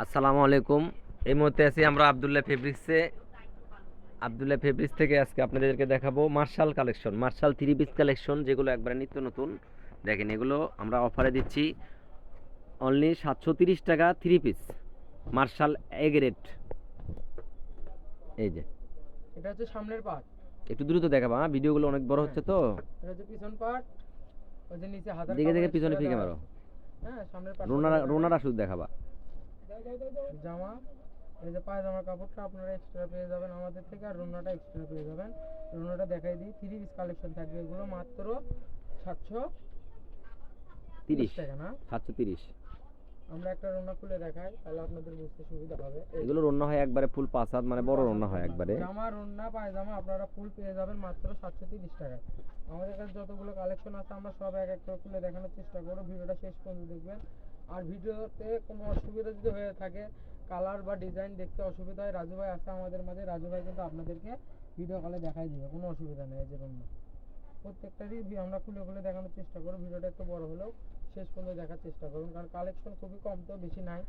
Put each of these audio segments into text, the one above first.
আসসালামু আলাইকুম। এই মুহূর্তে আছি আমরা আব্দুল্লাহ ফেব্রিক্স থেকে আজকে আপনাদেরকে দেখাবো Marshal collection, Marshal three piece collection, যেগুলো একবারে নিত্য নতুন। দেখেন, এগুলো আমরা অফারে দিচ্ছি অনলি 730 টাকা three piece marshal A grade. এই যে এটা হচ্ছে সামনের পার্ট। একটু দ্রুত দেখাবো, হ্যাঁ, ভিডিওগুলো অনেক বড় হচ্ছে তো। এটা হচ্ছে পিছন পার্ট। ওই যে নিচে হাতার দেখে কাপড় দেখে পিছনে এক্সট্রা ফিকে দেওয়া মারো, আছে। হ্যাঁ, সামনের পার্ট রোনারা শুধু দেখাবা। জামা, এই যে পায়জামার কাপড়টা আপনারা এক্সট্রা পেয়ে যাবেন আমাদের থেকে, আর রুনাটা এক্সট্রা পেয়ে যাবেন। রুনাটা দেখাই দিই, থ্রি পিস কালেকশন থাকবে এগুলো মাত্র 730 টাকা না। 730। আমরা একটা রুনা খুলে দেখাই, তাহলে আপনাদের বুঝতে সুবিধা হবে। এগুলো রোনা হয় একবারে ফুল পাঁচ হাত, মানে বড় রোনা হয় একবারে। জামা, রুনা, পায়জামা আপনারা ফুল পেয়ে যাবেন মাত্র 730 টাকায়। আমাদের কাছে যতগুলো কালেকশন আছে আমরা সব এক এক করে খুলে দেখানোর চেষ্টা করব, ভিডিওটা শেষ পর্যন্ত দেখবেন। আর ভিডিওতে কোনো অসুবিধা যদি হয়ে থাকে, কালার বা ডিজাইন দেখতে অসুবিধা হয়, রাজু ভাই আছে আমাদের মাঝে, রাজু ভাই কিন্তু আপনাদেরকে ভিডিও কলে দেখাই দিবে, কোনো অসুবিধা নেই। এই যে রুনা প্রত্যেকটারই আমরা খুলে খুলে দেখানোর চেষ্টা করব, ভিডিওটা একটু বড় হলেও শেষ পর্যন্ত দেখার চেষ্টা করুন, কারণ কালেকশন খুবই কম, তো বেশি নাই।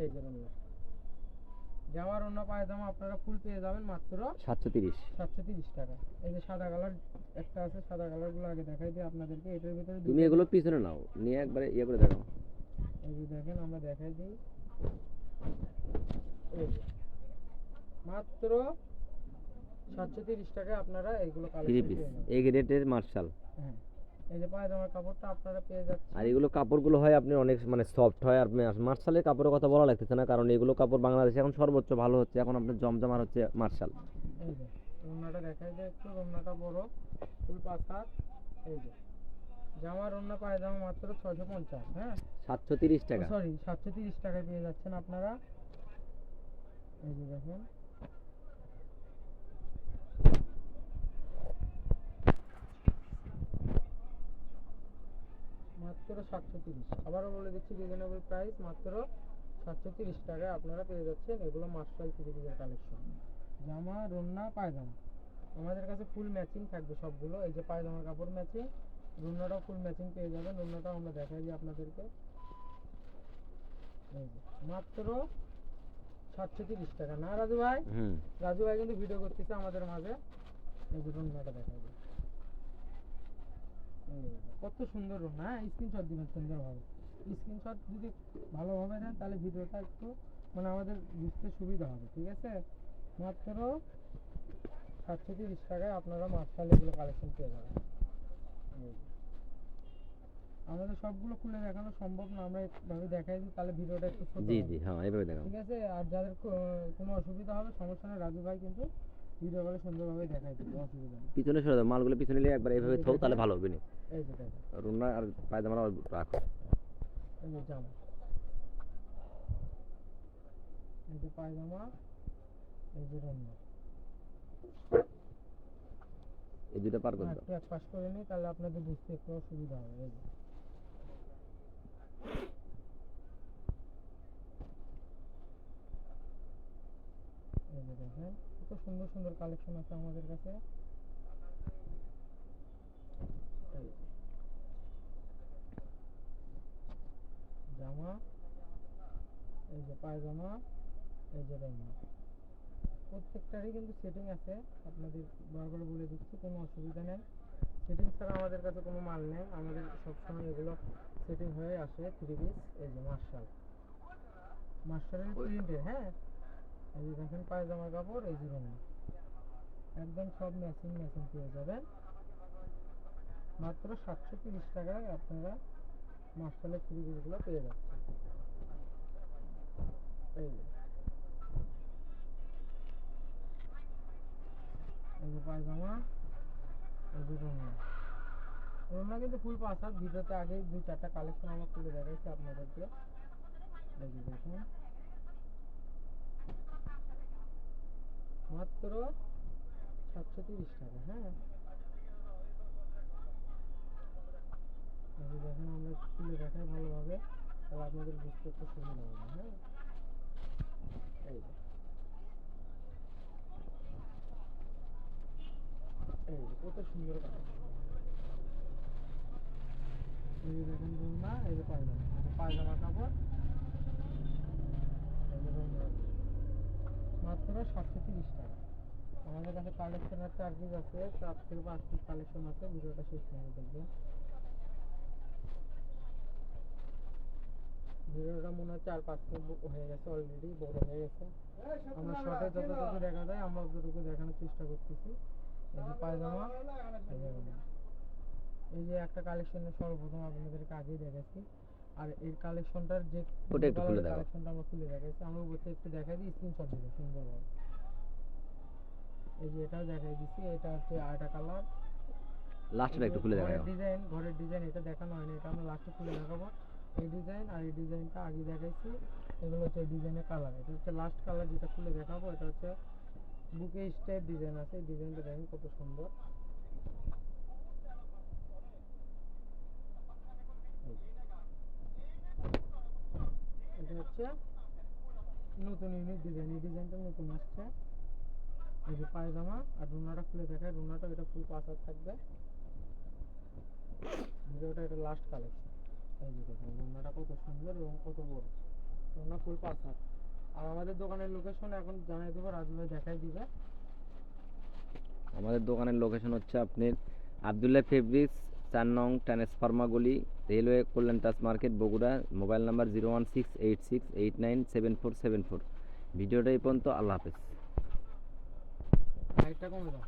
এই যে রুনা জামার, অন্য পায়জামা আপনারা ফুল পেয়ে যাবেন মাত্র 730 টাকা। এই যে সাদা কালার একটা আছে, সাদা কালারগুলো আগে দেখাই দিই আপনাদেরকে। এটার ভিতরে তুমি এগুলো পিছনে নাও, নিয়ে একবারে ইয়ে করে দেখো। এই যে দেখেন, আমরা দেখাই দিই। এই যে মাত্র 730 টাকায় আপনারা এইগুলো কালেকশন পেয়ে যাবেন। এই গ্রেডের মার্শাল। হ্যাঁ, এই যে পায়জামার কাপড়টা আপনারা পেয়ে যাচ্ছেন। আর এগুলো কাপড়গুলো হয় আপনি অনেক মানে সফট হয়। আর মার্শালের কাপড়ের কথা বলা লাগতেছে না, কারণ এগুলো কাপড় বাংলাদেশে এখন সর্বোচ্চ ভালো হচ্ছে, এখন আপনার জমজম আর হচ্ছে মার্শাল। এই যে রুনাটা দেখাই দিই একটু, রুনাটা বড়, ফুল পাঁচ হাত। এই যে জামার, অন্য পায়জামা মাত্র 650। হ্যাঁ, 730 টাকা, সরি 730 টাকায় পেয়ে যাচ্ছেন আপনারা। এই যে দেখেন, মাত্র 730। আবারও বলে দিচ্ছি, রিজনেবল প্রাইস, মাত্র 730 টাকায় আপনারা পেয়ে যাচ্ছেন এগুলো মার্শাল থ্রি পিসের কালেকশন। জামা, রুন্না, পায়জামা আমাদের কাছে ফুল ম্যাচিং থাকবে সবগুলো। এই যে পায়জামার কাপড় ম্যাচিং, রুন্নাটাও ফুল ম্যাচিং পেয়ে যাবেন। রুন্নাটাও আমরা দেখাই দিই আপনাদেরকে। এই যে মাত্র 730 টাকা না রাজু ভাই? রাজু ভাই কিন্তু ভিডিও করতেছে আমাদের মাঝে। এই যে রুন্নাটা দেখাই দিই, কত সুন্দর রুন্না। হ্যাঁ, স্ক্রিনশট দিবেন সুন্দরভাবে। স্ক্রিনশট যদি ভালোভাবে দেন তাহলে ভিডিওটা একটু মানে আমাদের বুঝতে সুবিধা হবে, ঠিক আছে? মাত্র 730 টাকায় আপনারা মার্শাল এগুলো কালেকশন পেয়ে যাবেন। আমাদের সবগুলো খুলে দেখানো সম্ভব না, আমরা এইভাবে দেখাই দিই, তাহলে ভিডিওটা একটু ছোট জি হবে। জি, হ্যাঁ, এইভাবে দেখাও। ঠিক আছে? আর যাদের কোনো অসুবিধা হবে সমস্যা নেই, রাজু ভাই কিন্তু ভিডিও কলে সুন্দরভাবে দেখাই দিবে, অসুবিধা নেই। পিছনে সরে দাও, মালগুলো পিছনে নিয়ে একবার এইভাবে থাও, তাহলে ভালো হবে না। এই যে দেখেন, রুনা আর পায়জামাটা রাখো। এই যে জামা, এই যে পায়জামা, এই যে রুন্না। এই দুটো পার করে দাও। একটু এক পাশ করে নিই, তাহলে আপনাদের বুঝতে একটু অসুবিধা হবে। এই যে দেখেন, কত সুন্দর সুন্দর কালেকশন আছে আমাদের কাছে। জামা, এই যে পায়জামা, এই যে রুন্না, প্রত্যেকটারই কিন্তু সেটিং আছে। আপনাদের বারবার বলে দিচ্ছি, কোনো অসুবিধা নেই। সেটিং ছাড়া আমাদের কাছে কোনো মাল নেই, আমাদের সবসময় এগুলো সেটিং হয়ে আসে থ্রি পিস। এই যে মার্শালের প্রিন্টের। হ্যাঁ, এই যে দেখেন পায়জামার কাপড়, এই যে রুন্না, একদম সব ম্যাচিং ম্যাচিং পেয়ে যাবেন। মাত্র 730 টাকায় আপনারা মার্শালের থ্রি পিসগুলো পেয়ে যাচ্ছেন। এই যে পায়জামা, এই যে রুন্না। রুন্না কিন্তু ফুল পাঁচ হাত, ভিডিওতে আগে 2-4টা কালেকশন আমরা খুলে দেখাইছি আপনাদেরকে। এই যে দেখুন, মাত্র 730 টাকা। হ্যাঁ, এই যে দেখেন, আমরা খুলে দেখাই ভালোভাবে, তাহলে আপনাদের বুঝতে একটু সুবিধা হবে। হ্যাঁ, এই যে কত সুন্দর কালেকশন। এই যে দেখেন রুন্না, এই যে পায়জামা, পায়জামা কাপড়, 730 টাকা। আমাদের কাছে কালেকশনের চার্জেস আছে 4 থেকে 5 পিস কালেকশন আছে, ভিডিওটা শেষ পর্যন্ত দেখবেন। ভিডিওটা মনে হয় 4-5 মিনিট হয়ে গেছে, অলরেডি বড় হয়ে গেছে। আমরা শর্টে যতটুকু দেখা যায় আমরা ততটুকু দেখানোর চেষ্টা করতেছি। এই যে পায়জামা, এই যে একটা কালেকশনের সর্বপ্রথম আপনাদেরকে আগেই দেখাচ্ছি। আর এই কালেকশনটার যে ওটা একটু খুলে দেখাও। কালেকশনটা আমরা খুলে দেখাচ্ছি, আমরা উপর থেকে একটু দেখাই দিই, স্ক্রিনশট দিবে সুন্দরভাবে। এই যে এটাও দেখাই দিচ্ছি, এটা হচ্ছে আরেকটা কালার। লাস্টটা একটু খুলে দেখাও। ঘরের ডিজাইন এটা দেখানো হয়নি, এটা আমরা লাস্টে খুলে দেখাবো। এই ডিজাইন আর এই ডিজাইনটা আগে দেখাইছি, এগুলো হচ্ছে ডিজাইনের কালার। এটা হচ্ছে লাস্ট কালার যেটা খুলে দেখাবো, এটা হচ্ছে বুকে স্টাইপ ডিজাইন আছে। এই ডিজাইনটা দেখেন কত সুন্দর। এটা হচ্ছে নতুন ইউনিক ডিজাইন, এই ডিজাইনটা নতুন আসছে। এই যে পায়জামা আর রুনাটা খুলে দেখায়, রুনাটা এটা ফুল পাসার থাকবে। ভিডিওটা এটা লাস্ট কালেকশন। এই যে দেখুন রুনাটা কত সুন্দর এবং কত বড়, রুনা ফুল পাসার। আর আমাদের দোকানের লোকেশন এখন জানাই দেবো, রাজু ভাই দেখাই দিবে। আমাদের দোকানের লোকেশন হচ্ছে আপনার আবদুল্লাহ ফেব্রিক্স, 4 নং ট্রান্সফার্মা গলি, রেলওয়ে কল্যাণ টাস মার্কেট, বগুড়া। Mobile number 01686897474। ভিডিওটা এই পর্যন্ত। আল্লাহ হাফেজ। লাইটটা কমে দাও।